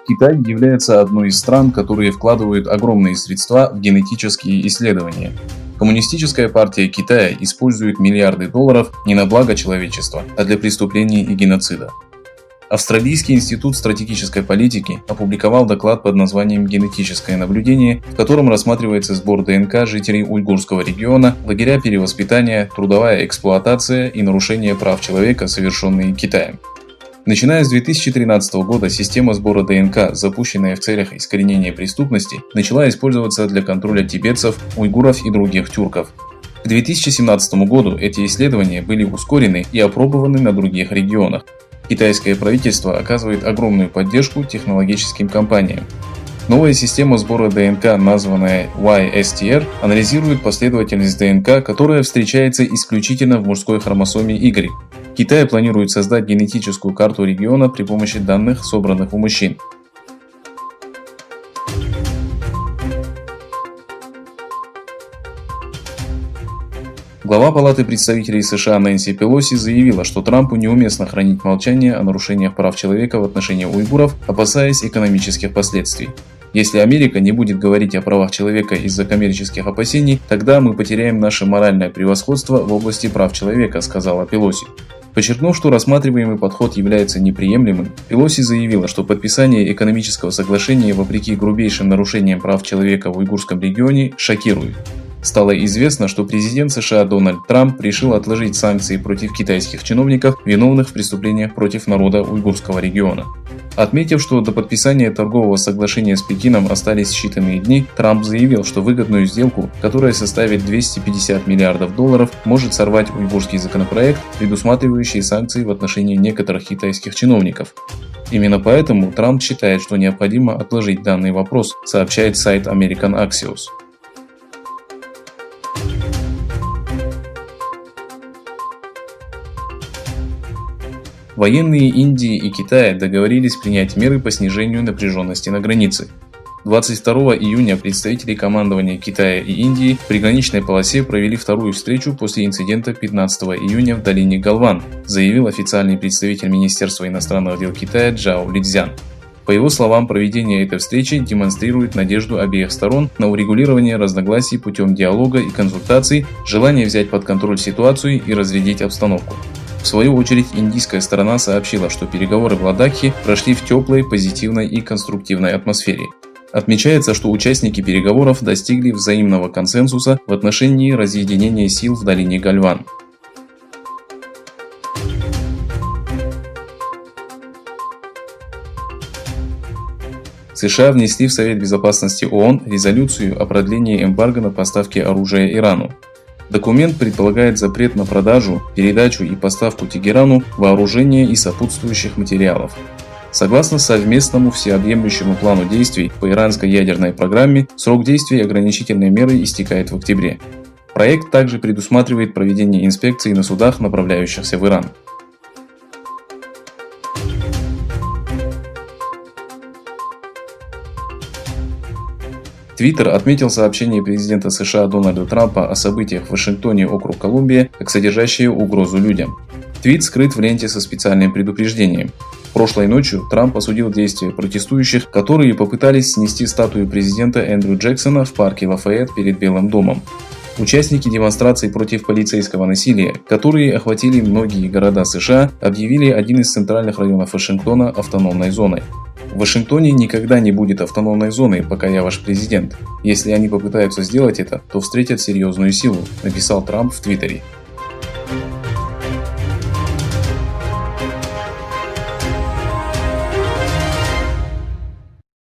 Китай является одной из стран, которые вкладывают огромные средства в генетические исследования. Коммунистическая партия Китая использует миллиарды долларов не на благо человечества, а для преступлений и геноцида. Австралийский институт стратегической политики опубликовал доклад под названием «Генетическое наблюдение», в котором рассматривается сбор ДНК жителей уйгурского региона, лагеря перевоспитания, трудовая эксплуатация и нарушение прав человека, совершенные Китаем. Начиная с 2013 года система сбора ДНК, запущенная в целях искоренения преступности, начала использоваться для контроля тибетцев, уйгуров и других тюрков. К 2017 году эти исследования были ускорены и опробованы на других регионах. Китайское правительство оказывает огромную поддержку технологическим компаниям. Новая система сбора ДНК, названная YSTR, анализирует последовательность ДНК, которая встречается исключительно в мужской хромосоме Y. Китай планирует создать генетическую карту региона при помощи данных, собранных у мужчин. Глава Палаты представителей США Нэнси Пелоси заявила, что Трампу неуместно хранить молчание о нарушениях прав человека в отношении уйгуров, опасаясь экономических последствий. Если Америка не будет говорить о правах человека из-за коммерческих опасений, тогда мы потеряем наше моральное превосходство в области прав человека, сказала Пелоси. Подчеркнув, что рассматриваемый подход является неприемлемым, Пелоси заявила, что подписание экономического соглашения вопреки грубейшим нарушениям прав человека в уйгурском регионе шокирует. Стало известно, что президент США Дональд Трамп решил отложить санкции против китайских чиновников, виновных в преступлениях против народа уйгурского региона. Отметив, что до подписания торгового соглашения с Пекином остались считанные дни, Трамп заявил, что выгодную сделку, которая составит 250 миллиардов долларов, может сорвать уйгурский законопроект, предусматривающий санкции в отношении некоторых китайских чиновников. Именно поэтому Трамп считает, что необходимо отложить данный вопрос, сообщает сайт American Axios. Военные Индии и Китая договорились принять меры по снижению напряженности на границе. 22 июня представители командования Китая и Индии в приграничной полосе провели вторую встречу после инцидента 15 июня в долине Галван, заявил официальный представитель Министерства иностранных дел Китая Джао Лидзян. По его словам, проведение этой встречи демонстрирует надежду обеих сторон на урегулирование разногласий путем диалога и консультаций, желание взять под контроль ситуацию и разрядить обстановку. В свою очередь, индийская сторона сообщила, что переговоры в Ладакхе прошли в теплой, позитивной и конструктивной атмосфере. Отмечается, что участники переговоров достигли взаимного консенсуса в отношении разъединения сил в долине Гальван. США внесли в Совет Безопасности ООН резолюцию о продлении эмбарго на поставки оружия Ирану. Документ предполагает запрет на продажу, передачу и поставку Тегерану вооружения и сопутствующих материалов. Согласно совместному всеобъемлющему плану действий по иранской ядерной программе, срок действия ограничительной меры истекает в октябре. Проект также предусматривает проведение инспекций на судах, направляющихся в Иран. Твиттер отметил сообщение президента США Дональда Трампа о событиях в Вашингтоне, округ Колумбия, как содержащие угрозу людям. Твит скрыт в ленте со специальным предупреждением. Прошлой ночью Трамп осудил действия протестующих, которые попытались снести статую президента Эндрю Джексона в парке Лафайет перед Белым домом. Участники демонстраций против полицейского насилия, которые охватили многие города США, объявили один из центральных районов Вашингтона автономной зоной. В Вашингтоне никогда не будет автономной зоны, пока я ваш президент. Если они попытаются сделать это, то встретят серьезную силу, написал Трамп в Твиттере.